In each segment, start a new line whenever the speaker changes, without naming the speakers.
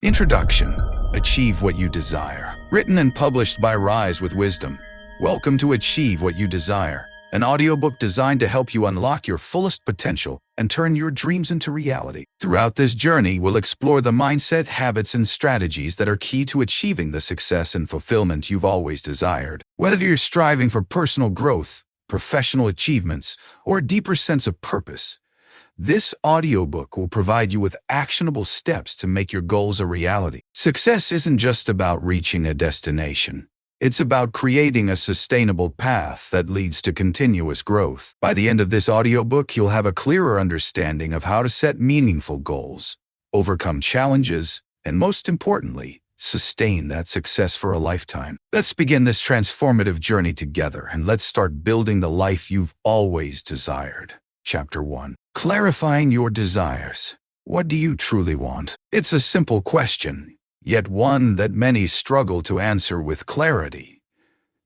Introduction. Achieve What You Desire. Written and published by Rise with Wisdom. Welcome to Achieve What You Desire, an audiobook designed to help you unlock your fullest potential and turn your dreams into reality. Throughout this journey, we'll explore the mindset, habits, and strategies that are key to achieving the success and fulfillment you've always desired. Whether you're striving for personal growth, professional achievements, or a deeper sense of purpose, this audiobook will provide you with actionable steps to make your goals a reality. Success isn't just about reaching a destination. It's about creating a sustainable path that leads to continuous growth. By the end of this audiobook, you'll have a clearer understanding of how to set meaningful goals, overcome challenges, and most importantly, sustain that success for a lifetime. Let's begin this transformative journey together, and let's start building the life you've always desired. Chapter 1. Clarifying your desires. What do you truly want? It's a simple question, yet one that many struggle to answer with clarity.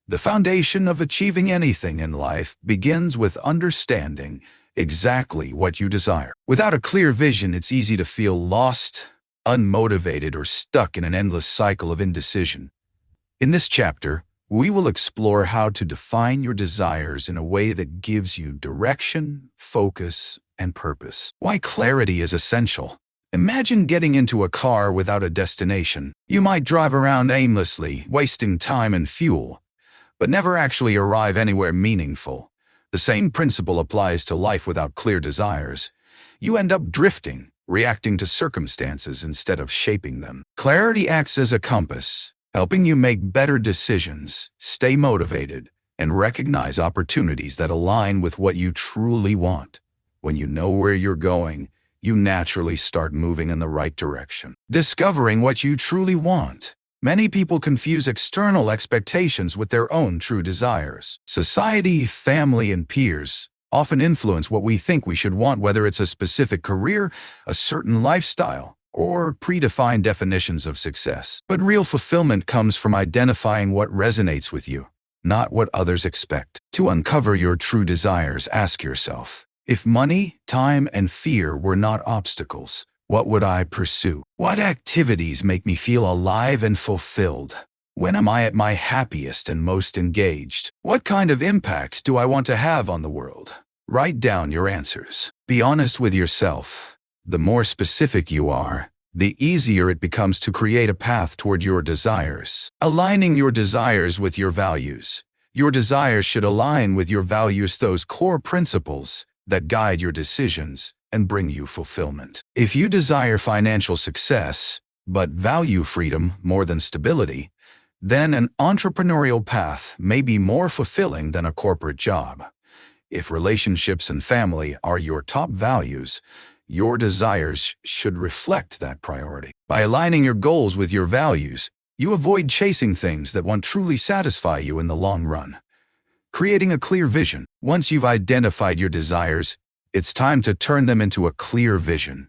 The foundation of achieving anything in life begins with understanding exactly what you desire. Without a clear vision, it's easy to feel lost, unmotivated, or stuck in an endless cycle of indecision. In this chapter, we will explore how to define your desires in a way that gives you direction, focus, and purpose. Why clarity is essential. Imagine getting into a car without a destination. You might drive around aimlessly, wasting time and fuel, but never actually arrive anywhere meaningful. The same principle applies to life without clear desires. You end up drifting, reacting to circumstances instead of shaping them. Clarity acts as a compass, helping you make better decisions, stay motivated, and recognize opportunities that align with what you truly want. When you know where you're going, you naturally start moving in the right direction. Discovering what you truly want. Many people confuse external expectations with their own true desires. Society, family, and peers often influence what we think we should want, whether it's a specific career, a certain lifestyle, or predefined definitions of success. But real fulfillment comes from identifying what resonates with you, not what others expect. To uncover your true desires, ask yourself, if money, time, and fear were not obstacles, what would I pursue? What activities make me feel alive and fulfilled? When am I at my happiest and most engaged? What kind of impact do I want to have on the world? Write down your answers. Be honest with yourself. The more specific you are, the easier it becomes to create a path toward your desires. Aligning your desires with your values. Your desires should align with your values, those core principles that guide your decisions and bring you fulfillment. If you desire financial success, but value freedom more than stability, then an entrepreneurial path may be more fulfilling than a corporate job. If relationships and family are your top values, your desires should reflect that priority. By aligning your goals with your values, you avoid chasing things that won't truly satisfy you in the long run. Creating a clear vision. Once you've identified your desires, it's time to turn them into a clear vision.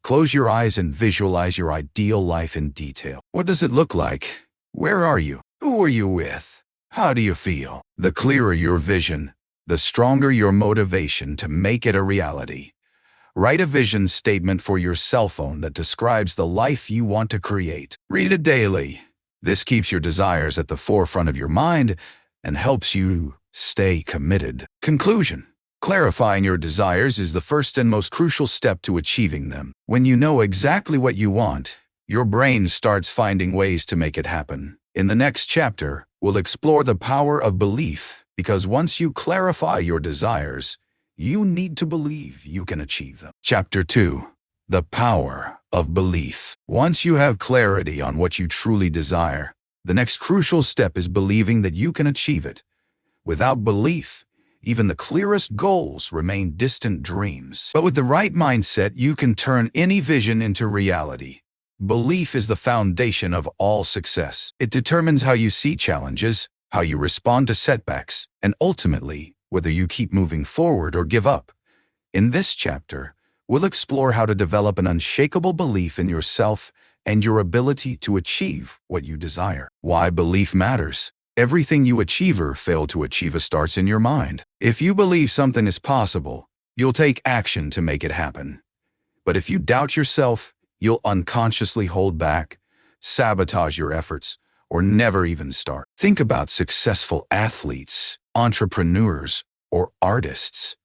Close your eyes and visualize your ideal life in detail. What does it look like? Where are you? Who are you with? How do you feel? The clearer your vision, the stronger your motivation to make it a reality. Write a vision statement for your cell phone that describes the life you want to create. Read it daily. This keeps your desires at the forefront of your mind and helps you stay committed. Conclusion. Clarifying your desires is the first and most crucial step to achieving them. When you know exactly what you want, your brain starts finding ways to make it happen. In the next chapter, we'll explore the power of belief, because once you clarify your desires, you need to believe you can achieve them. Chapter 2. The power of belief. Once you have clarity on what you truly desire, the next crucial step is believing that you can achieve it. Without belief, even the clearest goals remain distant dreams. But with the right mindset, you can turn any vision into reality. Belief is the foundation of all success. It determines how you see challenges, how you respond to setbacks, and ultimately, whether you keep moving forward or give up. In this chapter, we'll explore how to develop an unshakable belief in yourself and your ability to achieve what you desire. Why belief matters. Everything you achieve or fail to achieve starts in your mind. If you believe something is possible, you'll take action to make it happen. But if you doubt yourself, you'll unconsciously hold back, sabotage your efforts, or never even start. Think about successful athletes, entrepreneurs, or artists.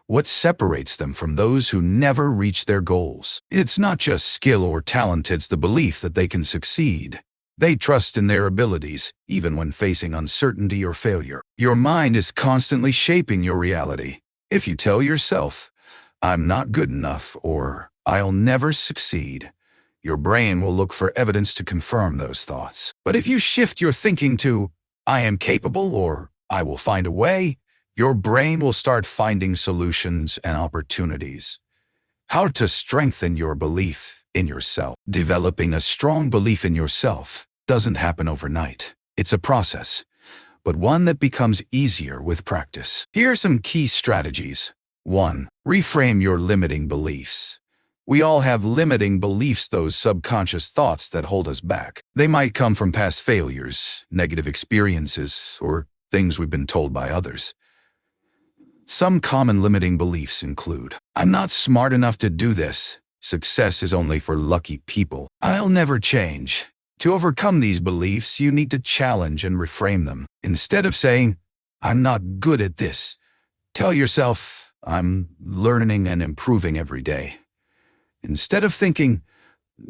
What separates them from those who never reach their goals? It's not just skill or talent, it's the belief that they can succeed. They trust in their abilities, even when facing uncertainty or failure. Your mind is constantly shaping your reality. If you tell yourself, "I'm not good enough," or "I'll never succeed," your brain will look for evidence to confirm those thoughts. But if you shift your thinking to, "I am capable," or "I will find a way," your brain will start finding solutions and opportunities. How to strengthen your belief in yourself. Developing a strong belief in yourself doesn't happen overnight. It's a process, but one that becomes easier with practice. Here are some key strategies. 1. Reframe your limiting beliefs. We all have limiting beliefs, those subconscious thoughts that hold us back. They might come from past failures, negative experiences, or things we've been told by others. Some common limiting beliefs include, "I'm not smart enough to do this," "Success is only for lucky people," "I'll never change." To overcome these beliefs, you need to challenge and reframe them. Instead of saying, "I'm not good at this," tell yourself, "I'm learning and improving every day." Instead of thinking,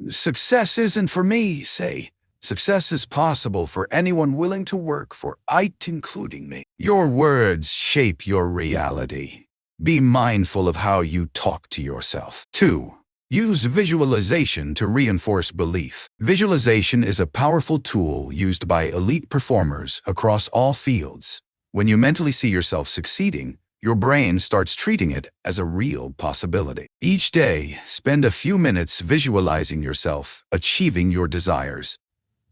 "Success isn't for me," say, "Success is possible for anyone willing to work for it, including me." Your words shape your reality. Be mindful of how you talk to yourself. 2. Use visualization to reinforce belief. Visualization is a powerful tool used by elite performers across all fields. When you mentally see yourself succeeding, your brain starts treating it as a real possibility. Each day, spend a few minutes visualizing yourself achieving your desires.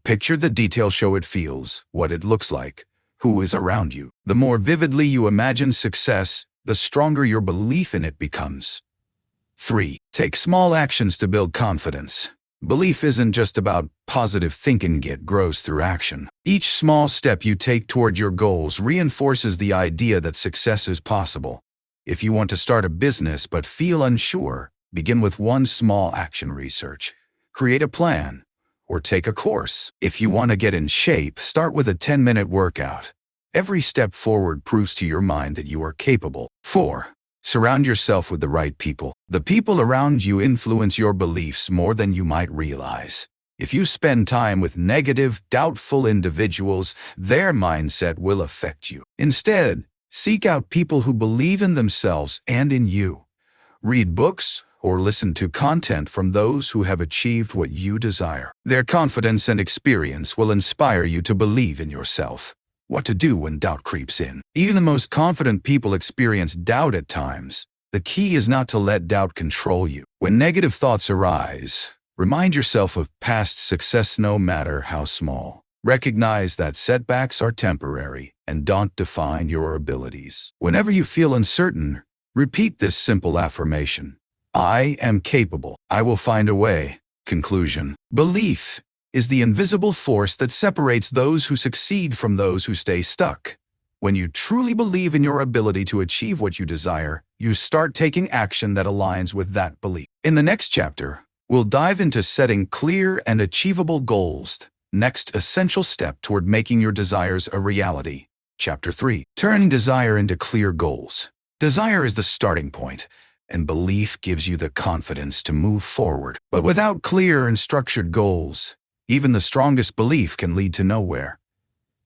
Picture the details, show it feels, what it looks like, who is around you. The more vividly you imagine success, the stronger your belief in it becomes. 3. Take small actions to build confidence. Belief isn't just about positive thinking, it grows through action. Each small step you take toward your goals reinforces the idea that success is possible. If you want to start a business but feel unsure, begin with one small action: research, create a plan, or take a course. If you want to get in shape, start with a 10-minute workout. Every step forward proves to your mind that you are capable. 4. Surround yourself with the right people. The people around you influence your beliefs more than you might realize. If you spend time with negative, doubtful individuals, their mindset will affect you. Instead, seek out people who believe in themselves and in you. Read books or listen to content from those who have achieved what you desire. Their confidence and experience will inspire you to believe in yourself. What to do when doubt creeps in. Even the most confident people experience doubt at times. The key is not to let doubt control you. When negative thoughts arise, remind yourself of past success, no matter how small. Recognize that setbacks are temporary and don't define your abilities. Whenever you feel uncertain, repeat this simple affirmation: "I am capable. I will find a way." Conclusion. Belief is the invisible force that separates those who succeed from those who stay stuck. When you truly believe in your ability to achieve what you desire, you start taking action that aligns with that belief. In the next chapter, we'll dive into setting clear and achievable goals, next essential step toward making your desires a reality. Chapter 3. Turning desire into clear goals. Desire is the starting point, and belief gives you the confidence to move forward. But without clear and structured goals, even the strongest belief can lead to nowhere.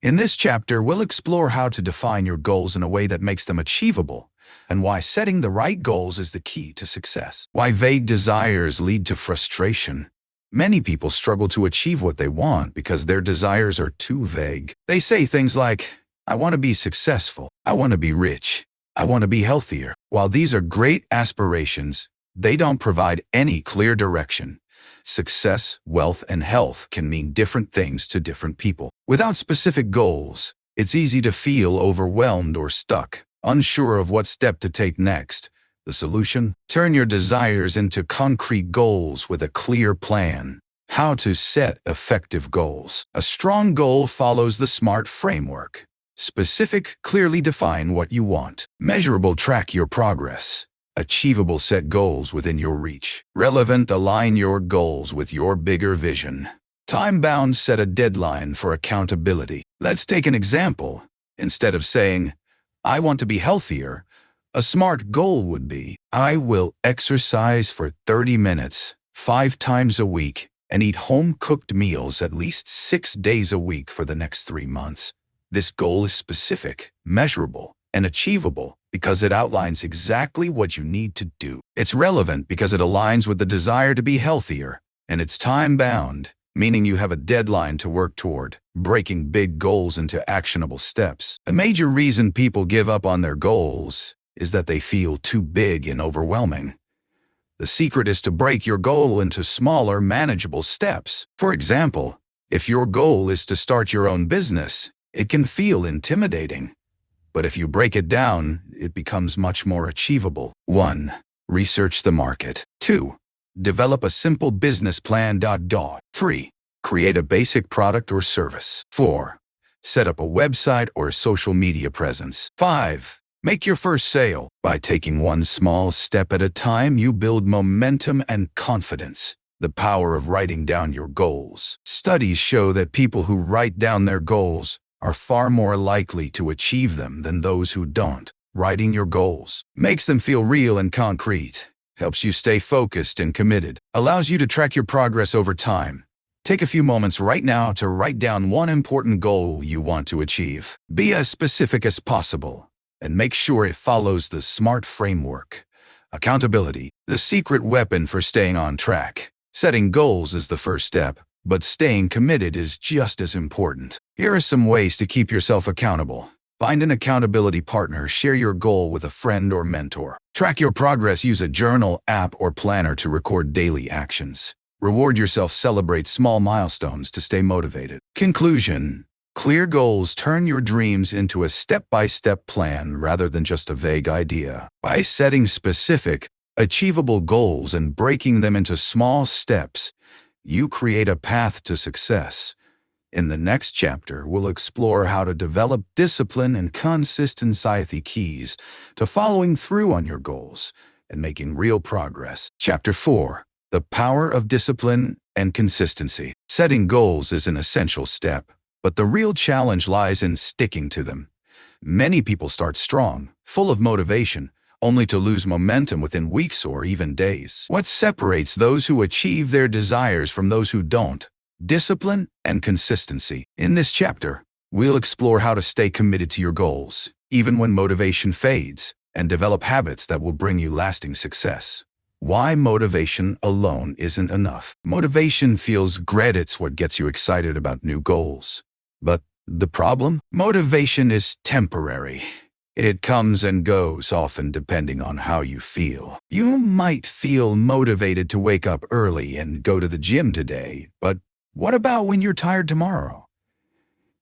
In this chapter, we'll explore how to define your goals in a way that makes them achievable, and why setting the right goals is the key to success. Why vague desires lead to frustration. Many people struggle to achieve what they want because their desires are too vague. They say things like, "I want to be successful," "I want to be rich," "I want to be healthier." While these are great aspirations, they don't provide any clear direction. Success, wealth, and health can mean different things to different people. Without specific goals, it's easy to feel overwhelmed or stuck, unsure of what step to take next. The solution? Turn your desires into concrete goals with a clear plan. How to set effective goals. A strong goal follows the SMART framework. Specific, clearly define what you want. Measurable, track your progress. Achievable, set goals within your reach. Relevant, align your goals with your bigger vision. Time-bound, set a deadline for accountability. Let's take an example. Instead of saying, I want to be healthier, a smart goal would be, I will exercise for 30 minutes, 5 times a week, and eat home-cooked meals at least 6 days a week for the next 3 months. This goal is specific, measurable, and achievable because it outlines exactly what you need to do. It's relevant because it aligns with the desire to be healthier, and it's time-bound, meaning you have a deadline to work toward, breaking big goals into actionable steps. A major reason people give up on their goals is that they feel too big and overwhelming. The secret is to break your goal into smaller, manageable steps. For example, if your goal is to start your own business, it can feel intimidating. But if you break it down, it becomes much more achievable. 1. Research the market. 2. Develop a simple business plan. 3. Create a basic product or service. 4. Set up a website or a social media presence. 5. Make your first sale. By taking one small step at a time, you build momentum and confidence. The power of writing down your goals. Studies show that people who write down their goals are far more likely to achieve them than those who don't. Writing your goals makes them feel real and concrete, helps you stay focused and committed, allows you to track your progress over time. Take a few moments right now to write down one important goal you want to achieve. Be as specific as possible, and make sure it follows the SMART framework. Accountability, the secret weapon for staying on track. Setting goals is the first step, but staying committed is just as important. Here are some ways to keep yourself accountable. Find an accountability partner. Share your goal with a friend or mentor. Track your progress. Use a journal, app, or planner to record daily actions. Reward yourself. Celebrate small milestones to stay motivated. Conclusion: clear goals turn your dreams into a step-by-step plan rather than just a vague idea. By setting specific, achievable goals and breaking them into small steps, you create a path to success. In the next chapter, we'll explore how to develop discipline and consistency, the keys to following through on your goals and making real progress. Chapter 4. The power of discipline and consistency. Setting goals is an essential step, but the real challenge lies in sticking to them. Many people start strong, full of motivation, only to lose momentum within weeks or even days. What separates those who achieve their desires from those who don't? Discipline and consistency. In this chapter, we'll explore how to stay committed to your goals, even when motivation fades, and develop habits that will bring you lasting success. Why motivation alone isn't enough. Motivation feels great. It's what gets you excited about new goals. But the problem? Motivation is temporary. It comes and goes, often depending on how you feel. You might feel motivated to wake up early and go to the gym today, but what about when you're tired tomorrow?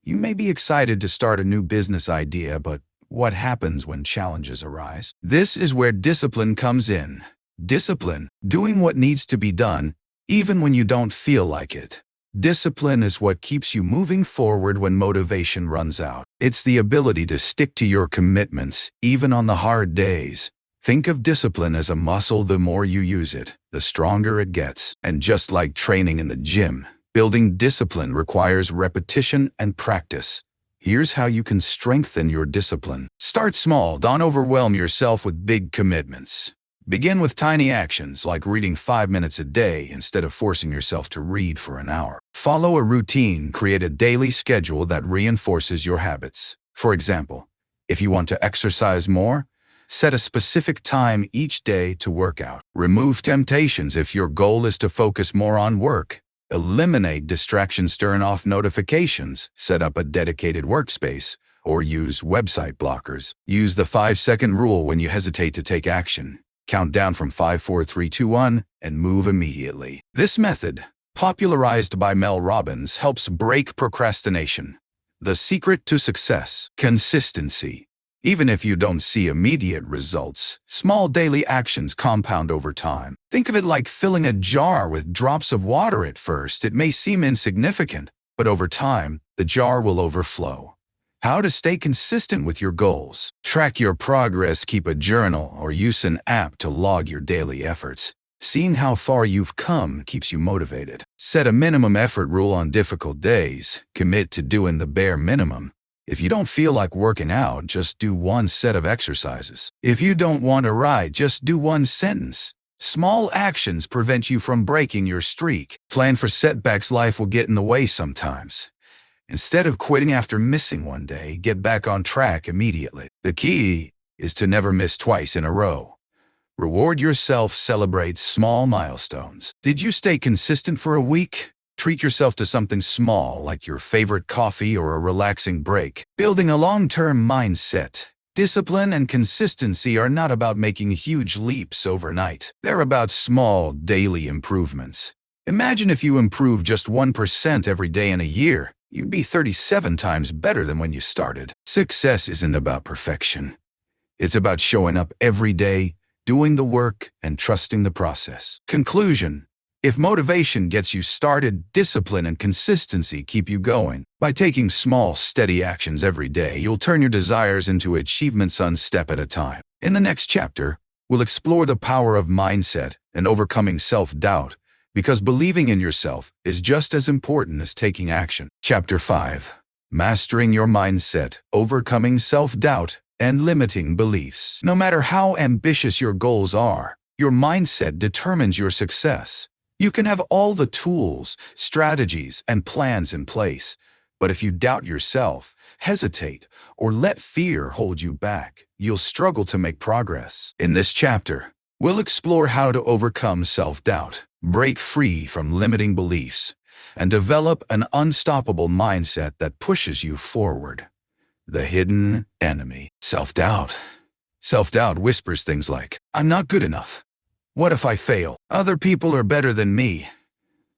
You may be excited to start a new business idea, but what happens when challenges arise? This is where discipline comes in. Discipline, doing what needs to be done, even when you don't feel like it. Discipline is what keeps you moving forward when motivation runs out. It's the ability to stick to your commitments, even on the hard days. Think of discipline as a muscle. The more you use it, the stronger it gets. And just like training in the gym, building discipline requires repetition and practice. Here's how you can strengthen your discipline. Start small. Don't overwhelm yourself with big commitments. Begin with tiny actions like reading 5 minutes a day instead of forcing yourself to read for an hour. Follow a routine. Create a daily schedule that reinforces your habits. For example, if you want to exercise more, set a specific time each day to work out. Remove temptations. If your goal is to focus more on work, eliminate distractions. Turn off notifications. Set up a dedicated workspace or use website blockers. Use the 5-second rule when you hesitate to take action. Count down from 5, 4, 3, 2, 1, and move immediately. This method, popularized by Mel Robbins, helps break procrastination. The secret to success: consistency. Even if you don't see immediate results, small daily actions compound over time. Think of it like filling a jar with drops of water. At first, it may seem insignificant, but over time, the jar will overflow. How to stay consistent with your goals. Track your progress, keep a journal, or use an app to log your daily efforts. Seeing how far you've come keeps you motivated. Set a minimum effort rule on difficult days. Commit to doing the bare minimum. If you don't feel like working out, just do one set of exercises. If you don't want to write, just do one sentence. Small actions prevent you from breaking your streak. Plan for setbacks. Life will get in the way sometimes. Instead of quitting after missing one day, get back on track immediately. The key is to never miss twice in a row. Reward yourself, celebrate small milestones. Did you stay consistent for a week? Treat yourself to something small, like your favorite coffee or a relaxing break. Building a long-term mindset. Discipline and consistency are not about making huge leaps overnight. They're about small, daily improvements. Imagine if you improved just 1% every day in a year. You'd be 37 times better than when you started. Success isn't about perfection. It's about showing up every day, doing the work, and trusting the process. Conclusion: if motivation gets you started, discipline and consistency keep you going. By taking small, steady actions every day, you'll turn your desires into achievements one step at a time. In the next chapter, we'll explore the power of mindset and overcoming self-doubt, because believing in yourself is just as important as taking action. Chapter 5. Mastering your mindset, overcoming self-doubt, and limiting beliefs. No matter how ambitious your goals are, your mindset determines your success. You can have all the tools, strategies, and plans in place, but if you doubt yourself, hesitate, or let fear hold you back, you'll struggle to make progress. In this chapter, we'll explore how to overcome self-doubt, break free from limiting beliefs, and develop an unstoppable mindset that pushes you forward. The hidden enemy. Self-doubt. Self-doubt whispers things like, "I'm not good enough. What if I fail? Other people are better than me.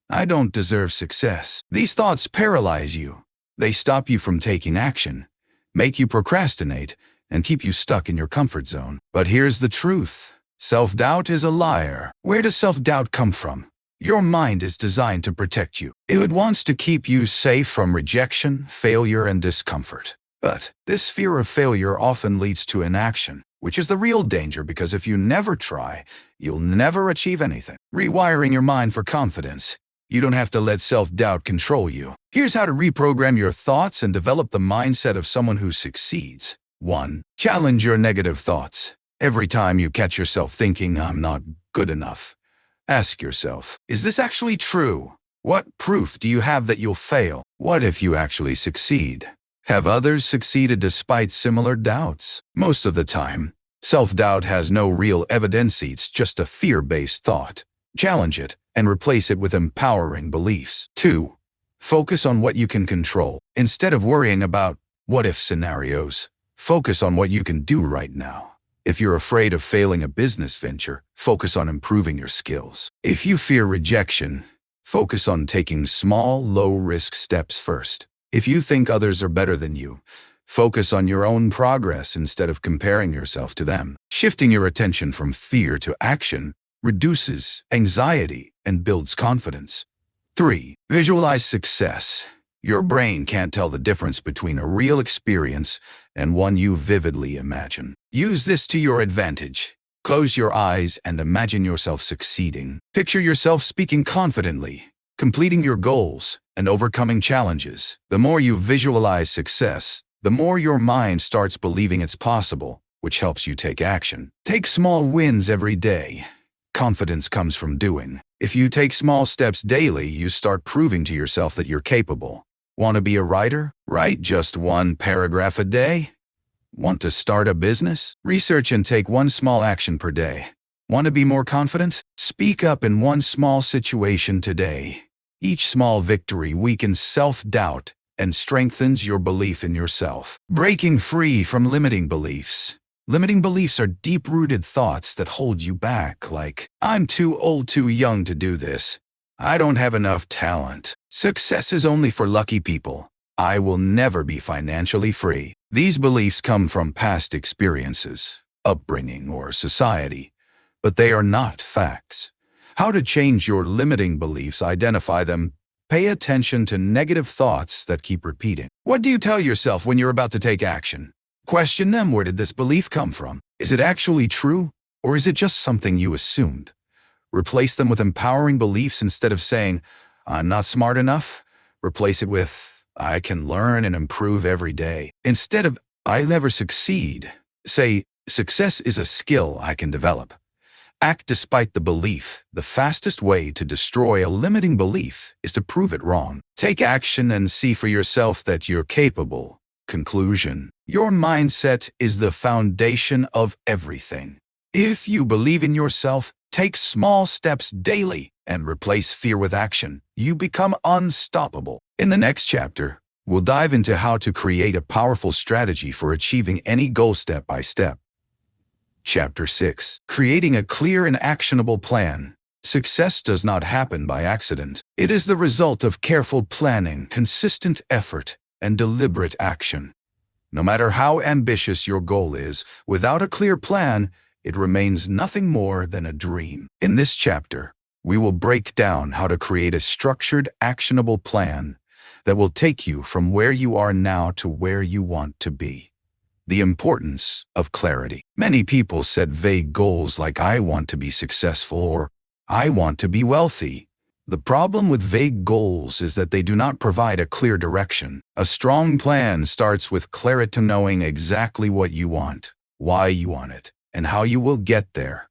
I don't deserve success." These thoughts paralyze you. They stop you from taking action, make you procrastinate, and keep you stuck in your comfort zone. But here's the truth. Self-doubt is a liar. Where does self-doubt come from? Your mind is designed to protect you. It wants to keep you safe from rejection, failure, and discomfort. But this fear of failure often leads to inaction, which is the real danger, because if you never try, you'll never achieve anything. Rewiring your mind for confidence. You don't have to let self-doubt control you. Here's how to reprogram your thoughts and develop the mindset of someone who succeeds. 1. Challenge your negative thoughts. Every time you catch yourself thinking, "I'm not good enough," ask yourself, is this actually true? What proof do you have that you'll fail? What if you actually succeed? Have others succeeded despite similar doubts? Most of the time, self-doubt has no real evidence. It's just a fear-based thought. Challenge it and replace it with empowering beliefs. 2. Focus on what you can control. Instead of worrying about what-if scenarios, focus on what you can do right now. If you're afraid of failing a business venture, focus on improving your skills. If you fear rejection, focus on taking small, low-risk steps first. If you think others are better than you, focus on your own progress instead of comparing yourself to them. Shifting your attention from fear to action reduces anxiety and builds confidence. 3. Visualize success. Your brain can't tell the difference between a real experience and one you vividly imagine. Use this to your advantage. Close your eyes and imagine yourself succeeding. Picture yourself speaking confidently, completing your goals, and overcoming challenges. The more you visualize success, the more your mind starts believing it's possible, which helps you take action. Take small wins every day. Confidence comes from doing. If you take small steps daily, you start proving to yourself that you're capable. Want to be a writer? Write just one paragraph a day. Want to start a business? Research and take one small action per day. Want to be more confident? Speak up in one small situation today. Each small victory weakens self-doubt and strengthens your belief in yourself. Breaking free from limiting beliefs. Limiting beliefs are deep-rooted thoughts that hold you back, like, "I'm too old, too young to do this. I don't have enough talent. Success is only for lucky people. I will never be financially free." These beliefs come from past experiences, upbringing, or society, but they are not facts. How to change your limiting beliefs? Identify them, Pay attention to negative thoughts that keep repeating. What do you tell yourself when you're about to take action? Question them. Where did this belief come from? Is it actually true, or is it just something you assumed? Replace them with empowering beliefs. Instead of saying, "I'm not smart enough," replace it with, "I can learn and improve every day." Instead of, "I never succeed," say, "Success is a skill I can develop." Act despite the belief. The fastest way to destroy a limiting belief is to prove it wrong. Take action and see for yourself that you're capable. Conclusion: your mindset is the foundation of everything. If you believe in yourself, take small steps daily, and replace fear with action, you become unstoppable. In the next chapter, we'll dive into how to create a powerful strategy for achieving any goal step by step. Chapter 6. Creating a clear and actionable plan. Success does not happen by accident. It is the result of careful planning, consistent effort, and deliberate action. No matter how ambitious your goal is, without a clear plan, it remains nothing more than a dream. In this chapter, we will break down how to create a structured, actionable plan that will take you from where you are now to where you want to be. The importance of clarity. Many people set vague goals like "I want to be successful" or "I want to be wealthy." The problem with vague goals is that they do not provide a clear direction. A strong plan starts with clarity, knowing exactly what you want, why you want it, and how you will get there.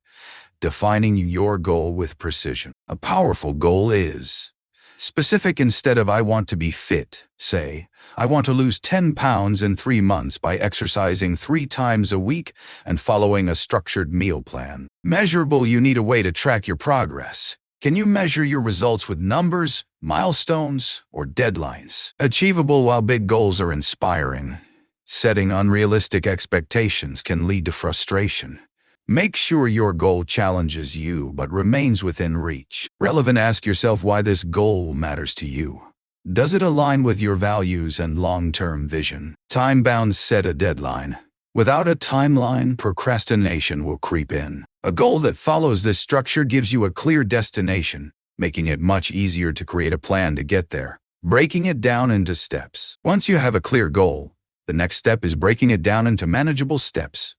Defining your goal with precision. A powerful goal is specific. Instead of "I want to be fit," say, "I want to lose 10 pounds in 3 months by exercising 3 times a week and following a structured meal plan." Measurable. You need a way to track your progress. Can you measure your results with numbers, milestones, or deadlines? Achievable. While big goals are inspiring, setting unrealistic expectations can lead to frustration. Make sure your goal challenges you but remains within reach. Relevant. Ask yourself why this goal matters to you. Does it align with your values and long-term vision? Time-bound. Set a deadline. Without a timeline, procrastination will creep in. A goal that follows this structure gives you a clear destination, making it much easier to create a plan to get there. Breaking it down into steps. Once you have a clear goal, the next step is breaking it down into manageable steps.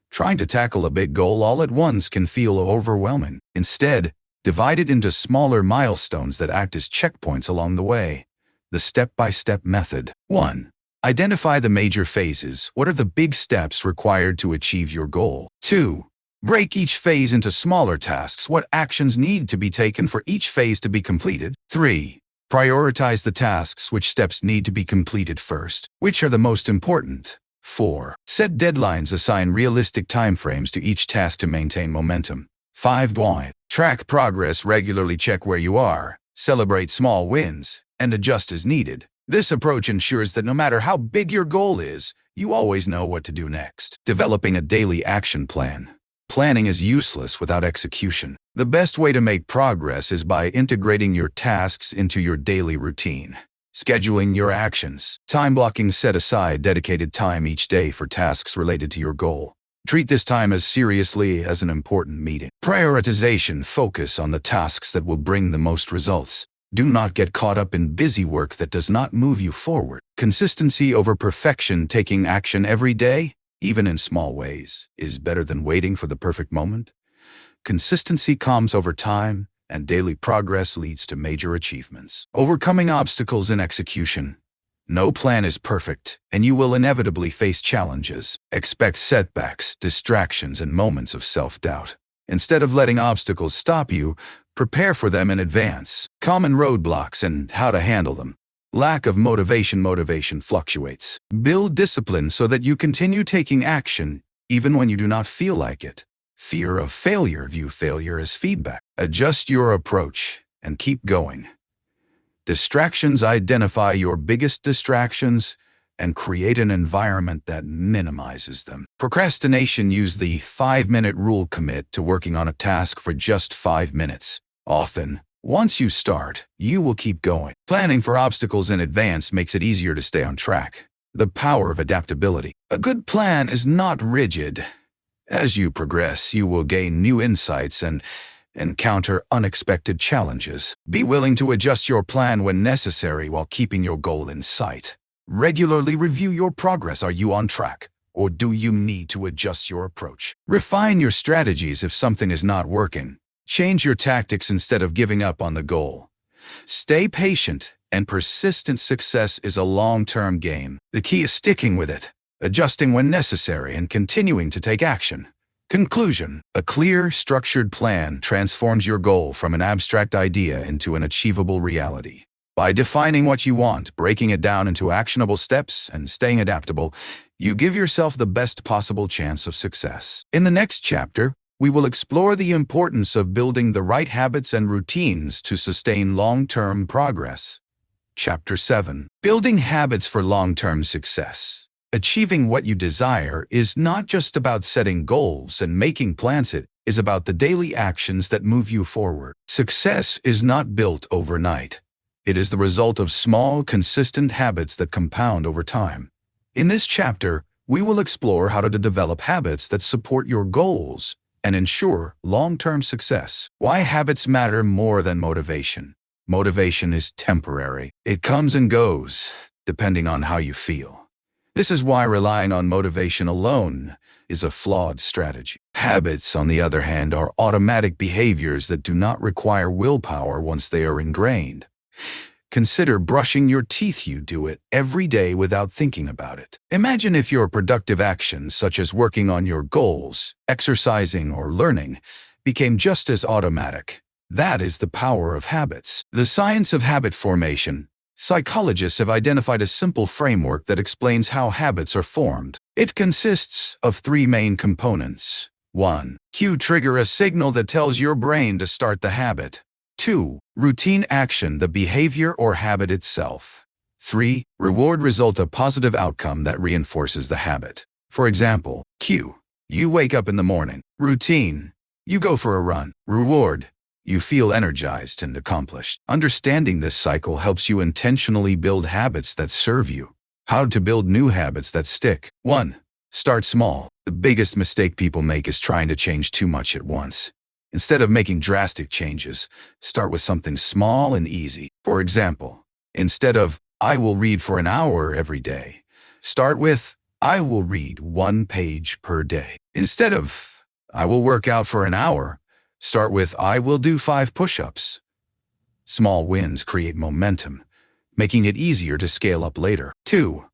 Trying to tackle a big goal all at once can feel overwhelming. Instead, divide it into smaller milestones that act as checkpoints along the way. The step-by-step method. 1. Identify the major phases. What are the big steps required to achieve your goal? 2. Break each phase into smaller tasks. What actions need to be taken for each phase to be completed? 3. Prioritize the tasks. Which steps need to be completed first? Which are the most important? 4. Set deadlines. Assign realistic timeframes to each task to maintain momentum. 5. Why? Track progress regularly. Check where you are, celebrate small wins, and adjust as needed. This approach ensures that no matter how big your goal is, you always know what to do next. Developing a daily action plan. Planning is useless without execution. The best way to make progress is by integrating your tasks into your daily routine. Scheduling your actions. Time blocking. Set aside dedicated time each day for tasks related to your goal. Treat this time as seriously as an important meeting. Prioritization. Focus on the tasks that will bring the most results. Do not get caught up in busy work that does not move you forward. Consistency over perfection. Taking action every day, even in small ways, is better than waiting for the perfect moment. Consistency comes over time, and daily progress leads to major achievements. Overcoming obstacles in execution. No plan is perfect, and you will inevitably face challenges. Expect setbacks, distractions, and moments of self-doubt. Instead of letting obstacles stop you, prepare for them in advance. Common roadblocks and how to handle them. Lack of motivation. Motivation fluctuates. Build discipline so that you continue taking action even when you do not feel like it. Fear of failure. View failure as feedback. Adjust your approach and keep going. Distractions. Identify your biggest distractions and create an environment that minimizes them. Procrastination. Use the 5-minute rule. Commit to working on a task for just 5 minutes. Often, once you start, you will keep going. Planning for obstacles in advance makes it easier to stay on track. The power of adaptability. A good plan is not rigid. As you progress, you will gain new insights and Encounter unexpected challenges. Be willing to adjust your plan when necessary while keeping your goal in sight. Regularly review your progress. Are you on track, or do you need to adjust your approach? Refine your strategies if something is not working. Change your tactics instead of giving up on the goal. Stay patient, and persistent. Success is a long-term game. The key is sticking with it, adjusting when necessary, and continuing to take action. Conclusion: a clear, structured plan transforms your goal from an abstract idea into an achievable reality. By defining what you want, breaking it down into actionable steps, and staying adaptable, you give yourself the best possible chance of success. In the next chapter, we will explore the importance of building the right habits and routines to sustain long-term progress. Chapter 7. Building habits for long-term success. Achieving what you desire is not just about setting goals and making plans. It is about the daily actions that move you forward. Success is not built overnight. It is the result of small, consistent habits that compound over time. In this chapter, we will explore how to develop habits that support your goals and ensure long-term success. Why habits matter more than motivation. Motivation is temporary. It comes and goes, depending on how you feel. This is why relying on motivation alone is a flawed strategy. Habits, on the other hand, are automatic behaviors that do not require willpower once they are ingrained. Consider brushing your teeth. You do it every day without thinking about it. Imagine if your productive actions, such as working on your goals, exercising, or learning, became just as automatic. That is the power of habits. The science of habit formation. Psychologists have identified a simple framework that explains how habits are formed. It consists of three main components. 1. Cue. Trigger, a signal that tells your brain to start the habit. 2. Routine. Action, the behavior or habit itself. 3. Reward. Result, a positive outcome that reinforces the habit. For example, cue. You wake up in the morning. Routine. You go for a run. Reward. You feel energized and accomplished. Understanding this cycle helps you intentionally build habits that serve you. How to build new habits that stick. 1. Start small. The biggest mistake people make is trying to change too much at once. Instead of making drastic changes, start with something small and easy. For example, instead of, "I will read for an hour every day," start with, "I will read 1 page per day." Instead of, "I will work out for an hour," start with, "I will do 5 push-ups." Small wins create momentum, making it easier to scale up later. 2.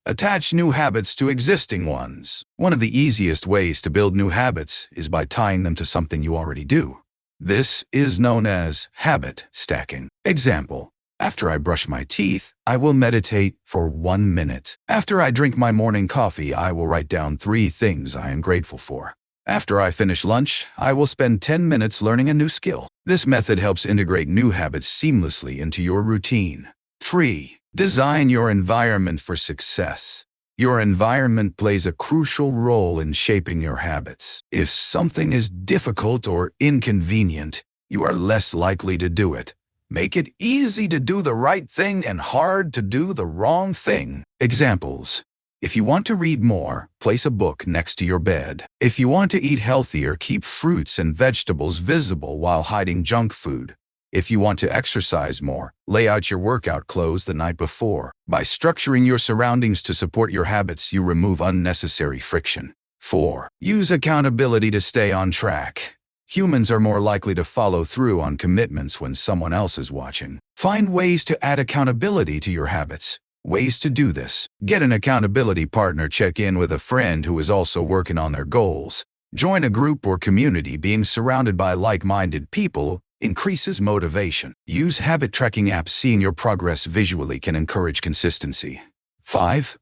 Attach new habits to existing ones. One of the easiest ways to build new habits is by tying them to something you already do. This is known as habit stacking. Example: after I brush my teeth, I will meditate for 1 minute. After I drink my morning coffee, I will write down 3 things I am grateful for. After I finish lunch, I will spend 10 minutes learning a new skill. This method helps integrate new habits seamlessly into your routine. 3. Design your environment for success. Your environment plays a crucial role in shaping your habits. If something is difficult or inconvenient, you are less likely to do it. Make it easy to do the right thing and hard to do the wrong thing. Examples: if you want to read more, place a book next to your bed. If you want to eat healthier, keep fruits and vegetables visible while hiding junk food. If you want to exercise more, lay out your workout clothes the night before. By structuring your surroundings to support your habits, you remove unnecessary friction. 4. Use accountability to stay on track. Humans are more likely to follow through on commitments when someone else is watching. Find ways to add accountability to your habits. Ways to do this: get an accountability partner. Check in with a friend who is also working on their goals. Join a group or community. Being surrounded by like-minded people increases motivation. Use habit tracking apps. Seeing your progress visually can encourage consistency. 5.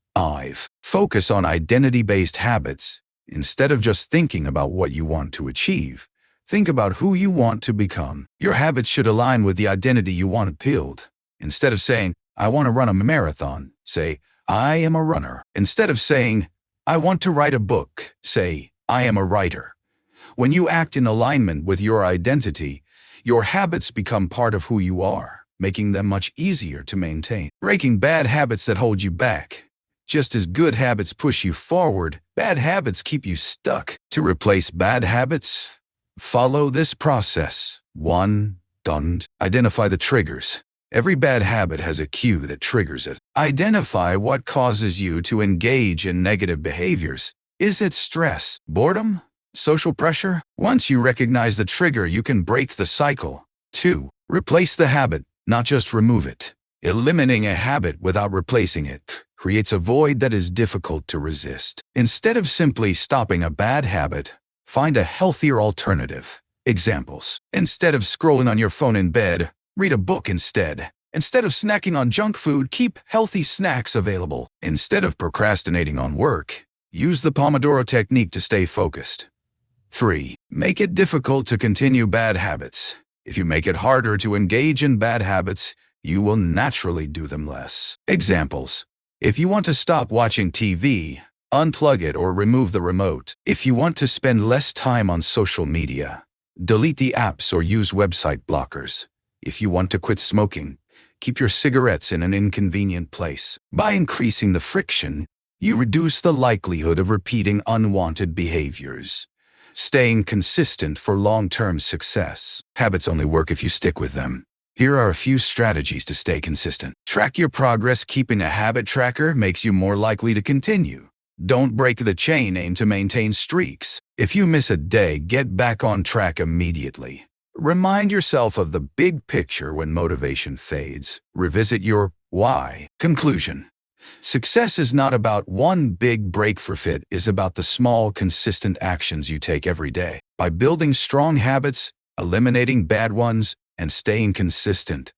Focus on identity-based habits. Instead of just thinking about what you want to achieve, think about who you want to become. Your habits should align with the identity you want to build. Instead of saying, "I want to run a marathon," say, "I am a runner." Instead of saying, "I want to write a book," say, "I am a writer." When you act in alignment with your identity, your habits become part of who you are, making them much easier to maintain. Breaking bad habits that hold you back. Just as good habits push you forward, bad habits keep you stuck. To replace bad habits, Follow this process. 1. Don't identify the triggers. Every bad habit has a cue that triggers it. Identify what causes you to engage in negative behaviors. Is it stress, boredom, social pressure? Once you recognize the trigger, you can break the cycle. 2. Replace the habit, not just remove it. Eliminating a habit without replacing it creates a void that is difficult to resist. Instead of simply stopping a bad habit, find a healthier alternative. Examples: instead of scrolling on your phone in bed, read a book instead. Instead of snacking on junk food, keep healthy snacks available. Instead of procrastinating on work, use the Pomodoro technique to stay focused. 3. Make it difficult to continue bad habits. If you make it harder to engage in bad habits, you will naturally do them less. Examples: if you want to stop watching TV, unplug it or remove the remote. If you want to spend less time on social media, delete the apps or use website blockers. If you want to quit smoking, keep your cigarettes in an inconvenient place. By increasing the friction, you reduce the likelihood of repeating unwanted behaviors. Staying consistent for long-term success. Habits only work if you stick with them. Here are a few strategies to stay consistent. Track your progress. Keeping a habit tracker makes you more likely to continue. Don't break the chain. Aim to maintain streaks. If you miss a day, get back on track immediately. Remind yourself of the big picture when motivation fades. Revisit your why. Conclusion: success is not about one big breakthrough. It is about the small, consistent actions you take every day. By building strong habits, eliminating bad ones, and staying consistent,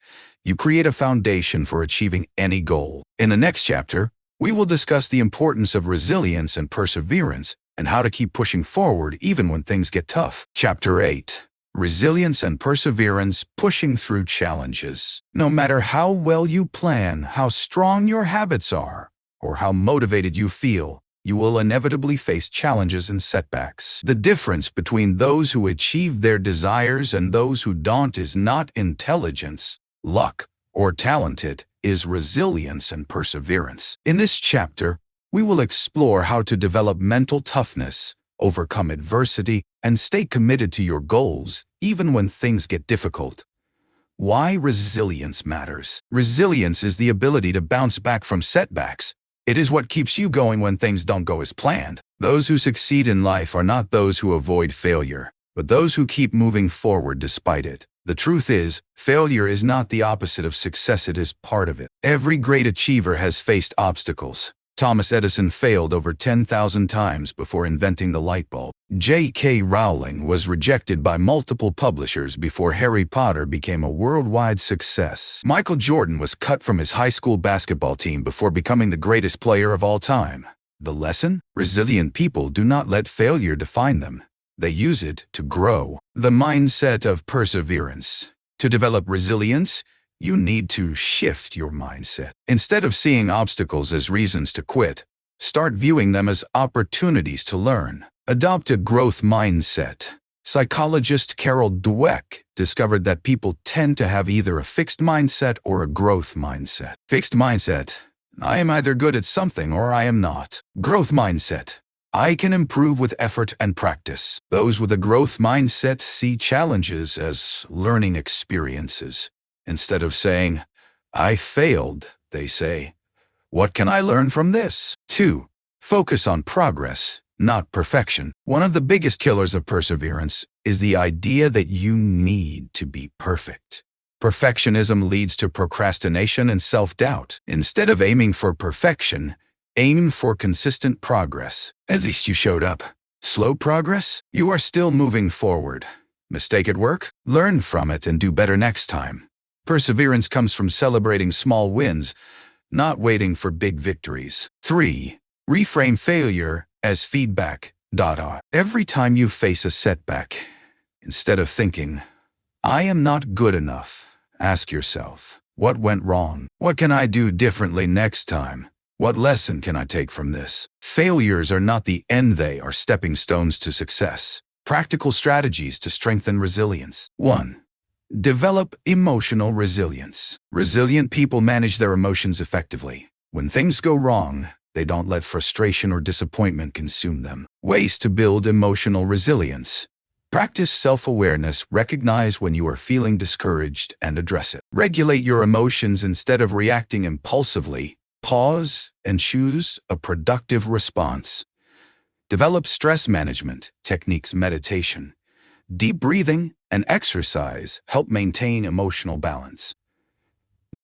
you create a foundation for achieving any goal. In the next chapter, we will discuss the importance of resilience and perseverance and how to keep pushing forward even when things get tough. Chapter 8. Resilience and perseverance, pushing through challenges. No matter how well you plan, how strong your habits are, or how motivated you feel, you will inevitably face challenges and setbacks. The difference between those who achieve their desires and those who don't is not intelligence, luck, or talented, is resilience and perseverance. In this chapter, we will explore how to develop mental toughness, overcome adversity, and stay committed to your goals, even when things get difficult. Why resilience matters. Resilience is the ability to bounce back from setbacks. It is what keeps you going when things don't go as planned. Those who succeed in life are not those who avoid failure, but those who keep moving forward despite it. The truth is, failure is not the opposite of success, it is part of it. Every great achiever has faced obstacles. Thomas Edison failed over 10,000 times before inventing the light bulb. J.K. Rowling was rejected by multiple publishers before Harry Potter became a worldwide success. Michael Jordan was cut from his high school basketball team before becoming the greatest player of all time. The lesson? Resilient people do not let failure define them. They use it to grow. The mindset of perseverance. To develop resilience, you need to shift your mindset. Instead of seeing obstacles as reasons to quit, start viewing them as opportunities to learn. Adopt a growth mindset. Psychologist Carol Dweck discovered that people tend to have either a fixed mindset or a growth mindset. Fixed mindset: I am either good at something or I am not. Growth mindset: I can improve with effort and practice. Those with a growth mindset see challenges as learning experiences. Instead of saying, I failed, they say, what can I learn from this? 2. Focus on progress, not perfection. One of the biggest killers of perseverance is the idea that you need to be perfect. Perfectionism leads to procrastination and self-doubt. Instead of aiming for perfection, aim for consistent progress. At least you showed up. Slow progress? You are still moving forward. Mistake at work? Learn from it and do better next time. Perseverance comes from celebrating small wins, not waiting for big victories. 3. Reframe failure as feedback. Every time you face a setback, instead of thinking, I am not good enough, ask yourself, what went wrong? What can I do differently next time? What lesson can I take from this? Failures are not the end, they are stepping stones to success. Practical strategies to strengthen resilience. 1. Develop emotional resilience. Resilient people manage their emotions effectively. When things go wrong, they don't let frustration or disappointment consume them. Ways to build emotional resilience. Practice self-awareness. Recognize when you are feeling discouraged and address it. Regulate your emotions instead of reacting impulsively. Pause and choose a productive response. Develop stress management techniques. Meditation, deep breathing, and exercise help maintain emotional balance.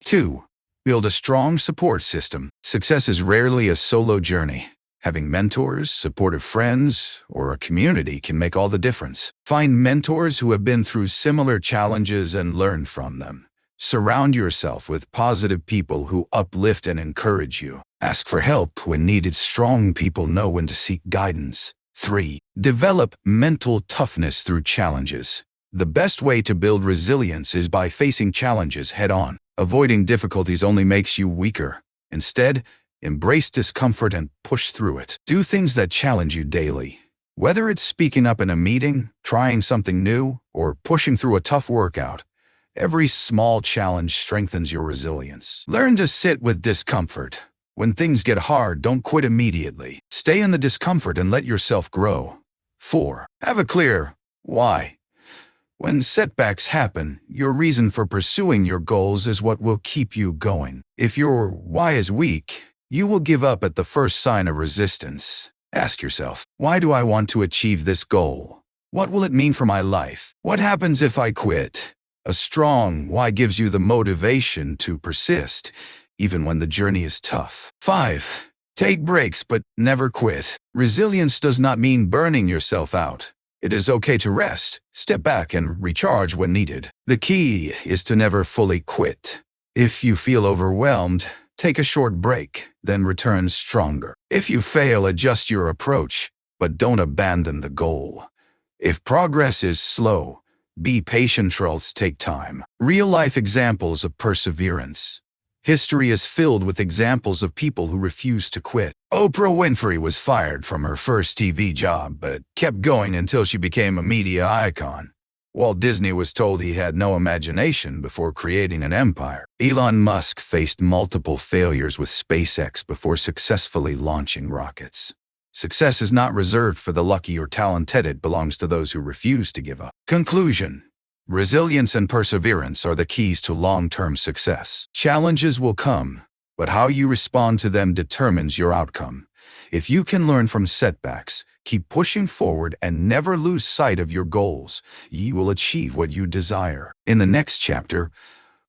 2. Build a strong support system. Success is rarely a solo journey. Having mentors, supportive friends, or a community can make all the difference. Find mentors who have been through similar challenges and learn from them. Surround yourself with positive people who uplift and encourage you. Ask for help when needed. Strong people know when to seek guidance. 3. Develop mental toughness through challenges. The best way to build resilience is by facing challenges head-on. Avoiding difficulties only makes you weaker. Instead, embrace discomfort and push through it. Do things that challenge you daily. Whether it's speaking up in a meeting, trying something new, or pushing through a tough workout, every small challenge strengthens your resilience. Learn to sit with discomfort. When things get hard, don't quit immediately. Stay in the discomfort and let yourself grow. 4. Have a clear why. When setbacks happen, your reason for pursuing your goals is what will keep you going. If your why is weak, you will give up at the first sign of resistance. Ask yourself, why do I want to achieve this goal? What will it mean for my life? What happens if I quit? A strong why gives you the motivation to persist, even when the journey is tough. 5. Take breaks, but never quit. Resilience does not mean burning yourself out. It is okay to rest, step back, and recharge when needed. The key is to never fully quit. If you feel overwhelmed, take a short break, then return stronger. If you fail, adjust your approach, but don't abandon the goal. If progress is slow, be patient. Results take time. Real-life examples of perseverance. History is filled with examples of people who refused to quit. Oprah Winfrey was fired from her first TV job, but kept going until she became a media icon. Walt Disney was told he had no imagination before creating an empire. Elon Musk faced multiple failures with SpaceX before successfully launching rockets. Success is not reserved for the lucky or talented. It belongs to those who refuse to give up. Conclusion. Resilience and perseverance are the keys to long-term success. Challenges will come, but how you respond to them determines your outcome. If you can learn from setbacks, keep pushing forward, and never lose sight of your goals, you will achieve what you desire. In the next chapter,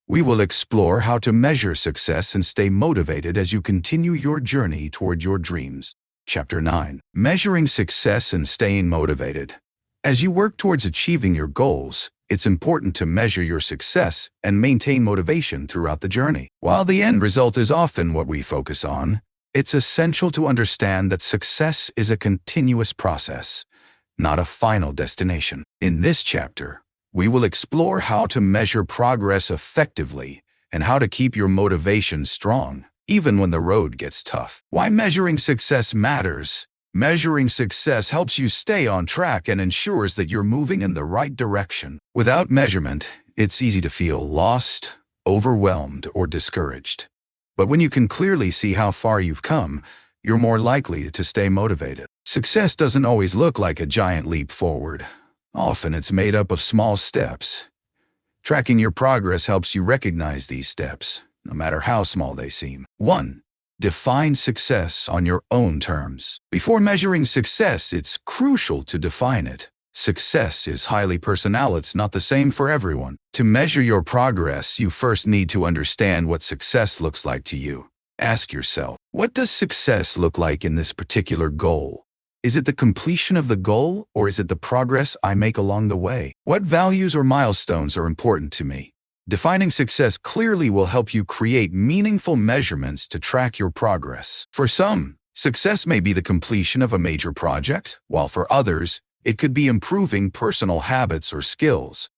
we will explore how to measure success and stay motivated as you continue your journey toward your dreams. Chapter 9. Measuring success and staying motivated. As you work towards achieving your goals, it's important to measure your success and maintain motivation throughout the journey. While the end result is often what we focus on, it's essential to understand that success is a continuous process, not a final destination. In this chapter, we will explore how to measure progress effectively and how to keep your motivation strong, even when the road gets tough. Why measuring success matters. Measuring success helps you stay on track and ensures that you're moving in the right direction. Without measurement, it's easy to feel lost, overwhelmed, or discouraged. But when you can clearly see how far you've come, you're more likely to stay motivated. Success doesn't always look like a giant leap forward. Often it's made up of small steps. Tracking your progress helps you recognize these steps, no matter how small they seem. 1. Define success on your own terms. Before measuring success, it's crucial to define it. Success is highly personal. It's not the same for everyone. To measure your progress, you first need to understand what success looks like to you. Ask yourself, what does success look like in this particular goal? Is it the completion of the goal, or is it the progress I make along the way? What values or milestones are important to me? Defining success clearly will help you create meaningful measurements to track your progress. For some, success may be the completion of a major project, while for others, it could be improving personal habits or skills.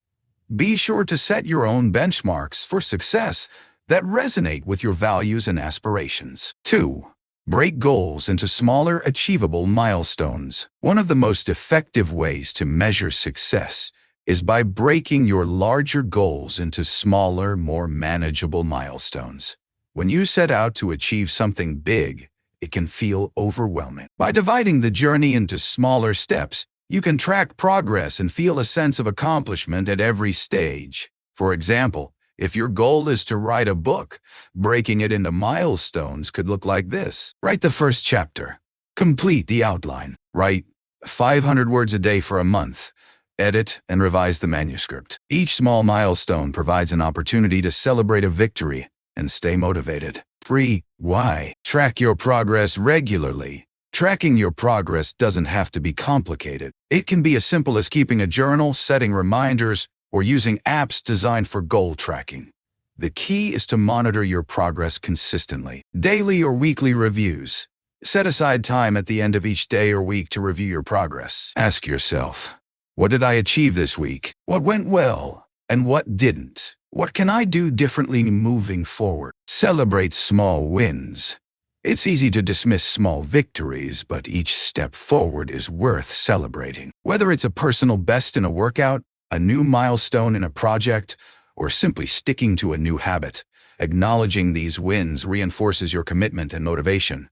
Be sure to set your own benchmarks for success that resonate with your values and aspirations. 2. Break goals into smaller, achievable milestones. One of the most effective ways to measure success is by breaking your larger goals into smaller, more manageable milestones. When you set out to achieve something big, it can feel overwhelming. By dividing the journey into smaller steps, You can track progress and feel a sense of accomplishment at every stage. For example, if your goal is to write a book, breaking it into milestones could look like this. Write the first chapter. Complete the outline. Write 500 words a day for a month. Edit and revise the manuscript. Each small milestone provides an opportunity to celebrate a victory and stay motivated. 3. Why? Track your progress regularly. Tracking your progress doesn't have to be complicated. It can be as simple as keeping a journal, setting reminders, or using apps designed for goal tracking. The key is to monitor your progress consistently. Daily or weekly reviews. Set aside time at the end of each day or week to review your progress. Ask yourself, what did I achieve this week? What went well? And what didn't? What can I do differently moving forward? Celebrate small wins. It's easy to dismiss small victories, but each step forward is worth celebrating. Whether it's a personal best in a workout, a new milestone in a project, or simply sticking to a new habit, acknowledging these wins reinforces your commitment and motivation.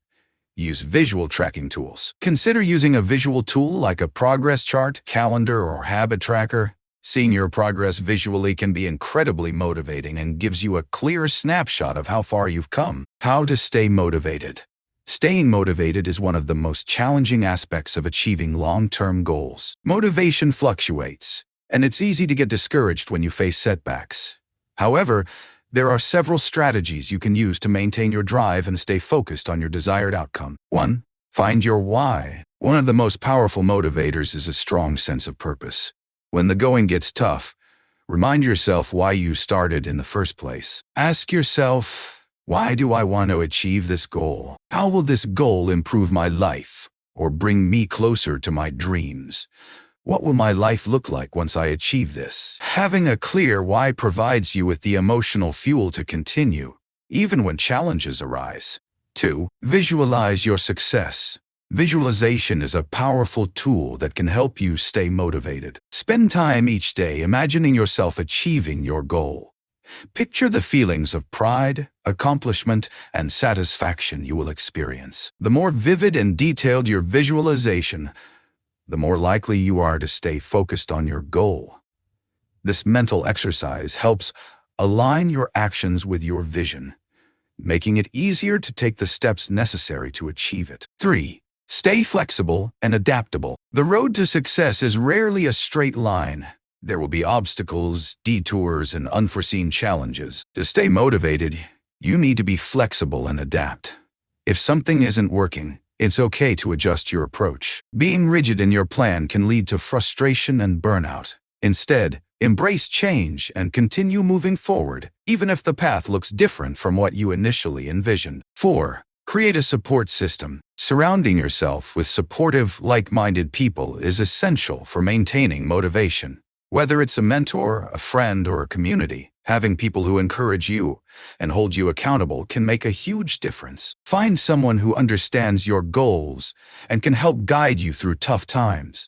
Use visual tracking tools. Consider using a visual tool like a progress chart, calendar, or habit tracker. Seeing your progress visually can be incredibly motivating and gives you a clear snapshot of how far you've come. How to stay motivated. Staying motivated is one of the most challenging aspects of achieving long-term goals. Motivation fluctuates, and it's easy to get discouraged when you face setbacks. However, there are several strategies you can use to maintain your drive and stay focused on your desired outcome. 1. Find your why. One of the most powerful motivators is a strong sense of purpose. When the going gets tough, remind yourself why you started in the first place. Ask yourself, why do I want to achieve this goal? How will this goal improve my life or bring me closer to my dreams? What will my life look like once I achieve this? Having a clear why provides you with the emotional fuel to continue, even when challenges arise. 2. Visualize your success. Visualization is a powerful tool that can help you stay motivated. Spend time each day imagining yourself achieving your goal. Picture the feelings of pride, accomplishment, and satisfaction you will experience. The more vivid and detailed your visualization, the more likely you are to stay focused on your goal. This mental exercise helps align your actions with your vision, making it easier to take the steps necessary to achieve it. 3. Stay flexible and adaptable. The road to success is rarely a straight line. There will be obstacles, detours, and unforeseen challenges. To stay motivated, you need to be flexible and adapt. If something isn't working, it's okay to adjust your approach. Being rigid in your plan can lead to frustration and burnout. Instead, embrace change and continue moving forward, even if the path looks different from what you initially envisioned. 4. Create a support system. Surrounding yourself with supportive, like-minded people is essential for maintaining motivation. Whether it's a mentor, a friend, or a community, having people who encourage you and hold you accountable can make a huge difference. Find someone who understands your goals and can help guide you through tough times.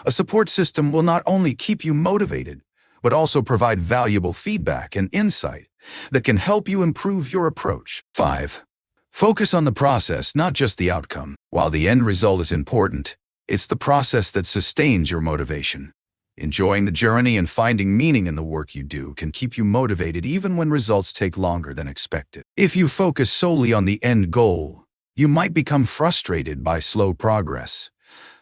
A support system will not only keep you motivated, but also provide valuable feedback and insight that can help you improve your approach. 5. Focus on the process, not just the outcome. While the end result is important, it's the process that sustains your motivation. Enjoying the journey and finding meaning in the work you do can keep you motivated even when results take longer than expected. If you focus solely on the end goal, you might become frustrated by slow progress.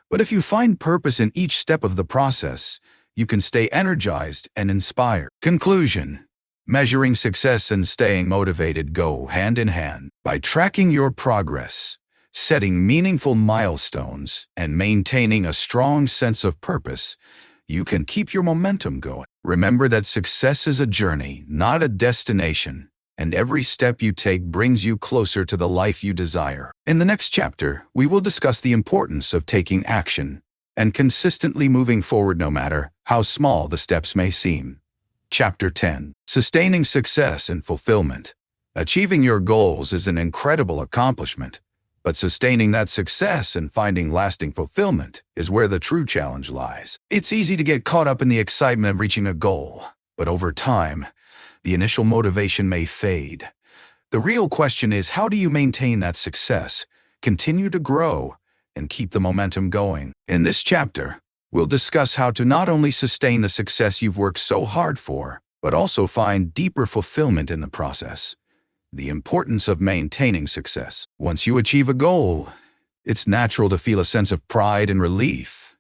But if you find purpose in each step of the process, you can stay energized and inspired. Conclusion. Measuring success and staying motivated go hand in hand. By tracking your progress, setting meaningful milestones, and maintaining a strong sense of purpose, you can keep your momentum going. Remember that success is a journey, not a destination, and every step you take brings you closer to the life you desire. In the next chapter, we will discuss the importance of taking action and consistently moving forward no matter how small the steps may seem. Chapter 10. Sustaining Success and Fulfillment. Achieving your goals is an incredible accomplishment, but sustaining that success and finding lasting fulfillment is where the true challenge lies. It's easy to get caught up in the excitement of reaching a goal, but over time, the initial motivation may fade. The real question is, how do you maintain that success, continue to grow, and keep the momentum going? In this chapter, We'll discuss how to not only sustain the success you've worked so hard for, but also find deeper fulfillment in the process. The importance of maintaining success. Once you achieve a goal, it's natural to feel a sense of pride and relief.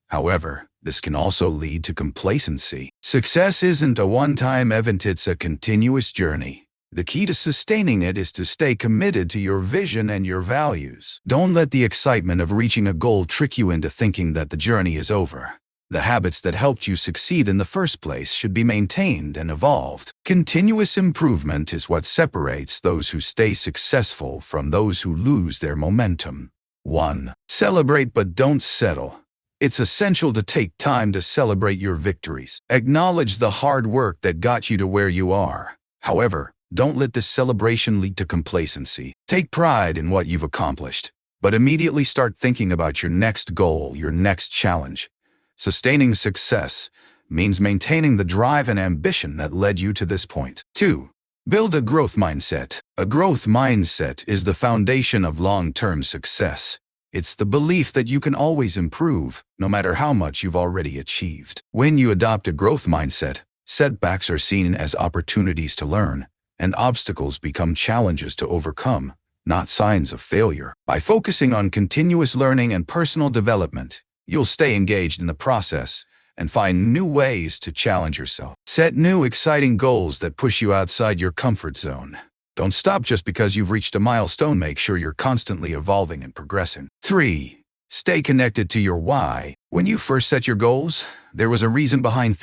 However, this can also lead to complacency. Success isn't a one-time event, it's a continuous journey. The key to sustaining it is to stay committed to your vision and your values. Don't let the excitement of reaching a goal trick you into thinking that the journey is over. The habits that helped you succeed in the first place should be maintained and evolved. Continuous improvement is what separates those who stay successful from those who lose their momentum. 1. Celebrate but don't settle. It's essential to take time to celebrate your victories. Acknowledge the hard work that got you to where you are. However, don't let this celebration lead to complacency. Take pride in what you've accomplished, but immediately start thinking about your next goal, your next challenge. Sustaining success means maintaining the drive and ambition that led you to this point. 2. Build a growth mindset. A growth mindset is the foundation of long-term success. It's the belief that you can always improve, no matter how much you've already achieved. When you adopt a growth mindset, setbacks are seen as opportunities to learn, and obstacles become challenges to overcome, not signs of failure. By focusing on continuous learning and personal development, you'll stay engaged in the process and find new ways to challenge yourself. Set new, exciting goals that push you outside your comfort zone. Don't stop just because you've reached a milestone. Make sure you're constantly evolving and progressing. 3. Stay connected to your why. When you first set your goals, there was a reason behind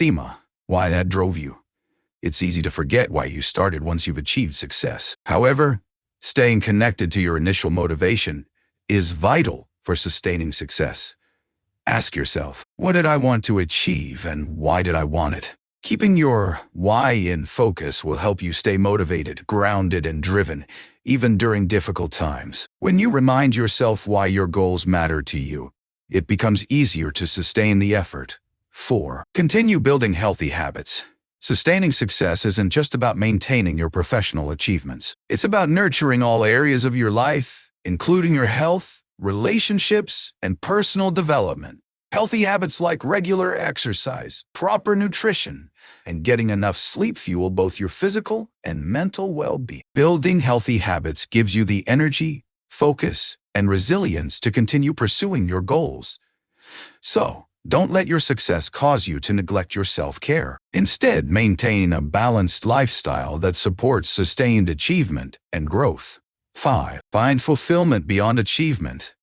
why that drove you. It's easy to forget why you started once you've achieved success. However, staying connected to your initial motivation is vital for sustaining success. Ask yourself, what did I want to achieve and why did I want it? Keeping your why in focus will help you stay motivated, grounded, and driven, even during difficult times. When you remind yourself why your goals matter to you, it becomes easier to sustain the effort. 4. Continue building healthy habits. Sustaining success isn't just about maintaining your professional achievements. It's about nurturing all areas of your life, including your health, relationships, and personal development. Healthy habits like regular exercise, proper nutrition, and getting enough sleep fuel both your physical and mental well-being. Building healthy habits gives you the energy, focus, and resilience to continue pursuing your goals. So, don't let your success cause you to neglect your self-care. Instead, maintain a balanced lifestyle that supports sustained achievement and growth. 5. Find fulfillment beyond achievement.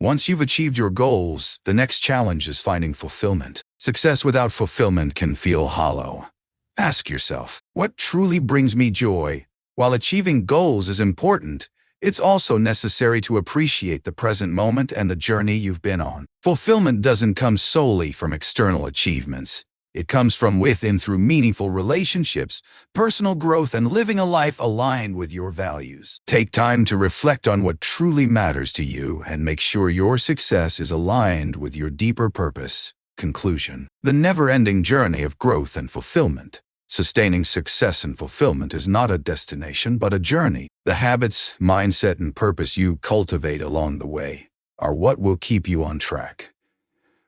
Once you've achieved your goals, the next challenge is finding fulfillment. Success without fulfillment can feel hollow. Ask yourself, what truly brings me joy? While achieving goals is important, it's also necessary to appreciate the present moment and the journey you've been on. Fulfillment doesn't come solely from external achievements. It comes from within through meaningful relationships, personal growth, and living a life aligned with your values. Take time to reflect on what truly matters to you and make sure your success is aligned with your deeper purpose. Conclusion. The never-ending journey of growth and fulfillment. Sustaining success and fulfillment is not a destination, but a journey. The habits, mindset, and purpose you cultivate along the way are what will keep you on track.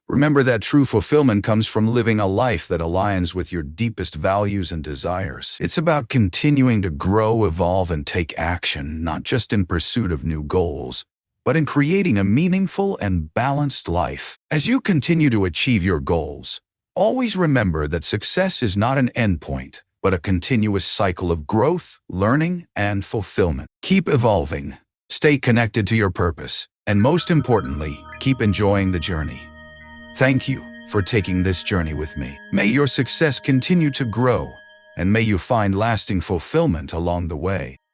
Remember that true fulfillment comes from living a life that aligns with your deepest values and desires. It's about continuing to grow, evolve, and take action, not just in pursuit of new goals, but in creating a meaningful and balanced life. As you continue to achieve your goals, always remember that success is not an endpoint, but a continuous cycle of growth, learning, and fulfillment. Keep evolving, stay connected to your purpose, and most importantly, keep enjoying the journey. Thank you for taking this journey with me. May your success continue to grow, and may you find lasting fulfillment along the way.